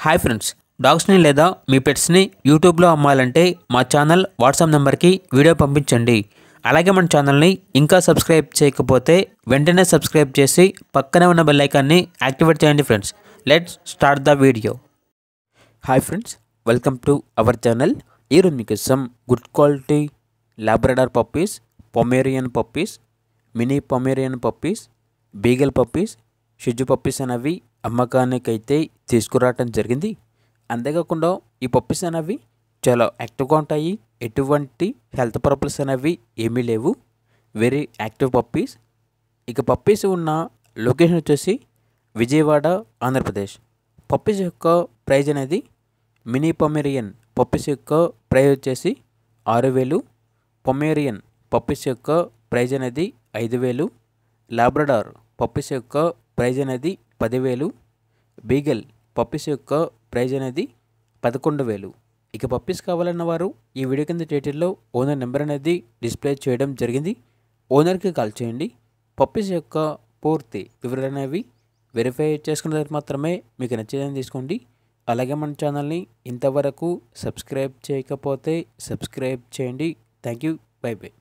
Hi friends, డాగ్స్ని లేదా మీ పెట్స్ని యూట్యూబ్లో అమ్మాలంటే మా ఛానల్ వాట్సాప్ నెంబర్కి వీడియో పంపించండి. అలాగే మన ఛానల్ని ఇంకా సబ్స్క్రైబ్ చేయకపోతే వెంటనే సబ్స్క్రైబ్ చేసి పక్కనే ఉన్న బెల్ ఐకాన్ని యాక్టివేట్ చేయండి friends. Let's start the video. Hi friends, welcome to our channel. ఈరోజు మీకు some good quality Labrador puppies, Pomeranian puppies, mini Pomeranian puppies, beagle puppies, షిజు పప్పీస్ అనేవి అమ్మకానికైతే తీసుకురావటం జరిగింది. అంతేకాకుండా ఈ పప్పీస్ అనేవి చాలా యాక్టివ్గా ఉంటాయి. ఎటువంటి హెల్త్ ప్రాబ్లమ్స్ అనేవి ఏమీ లేవు. Very active puppies. ఇక పప్పీస్ ఉన్న లొకేషన్ వచ్చేసి విజయవాడ, ఆంధ్రప్రదేశ్. పప్పీస్ యొక్క ప్రైజ్ అనేది మినీ పొమేరియన్ పప్పీస్ యొక్క ప్రైజ్ వచ్చేసి 6,000. పొమేరియన్ పప్పీస్ యొక్క ప్రైజ్ అనేది 5,000. లాబ్రడార్ పప్పీస్ యొక్క ప్రైజ్ అనేది 10,000. బీగల్ పప్పీస్ యొక్క ప్రైజ్ అనేది 11,000. ఇక పప్పీస్ కావాలన్న వారు ఈ వీడియో కింద టైటిల్లో ఓనర్ నెంబర్ అనేది డిస్ప్లే చేయడం జరిగింది. ఓనర్కి కాల్ చేయండి. పప్పీస్ యొక్క పూర్తి వివరాలు అనేవి వెరిఫై చేసుకున్న తర్వాత మాత్రమే మీకు నచ్చేదని తీసుకోండి. అలాగే మన ఛానల్ని ఇంతవరకు సబ్స్క్రైబ్ చేయకపోతే సబ్స్క్రైబ్ చేయండి. Thank you. By by.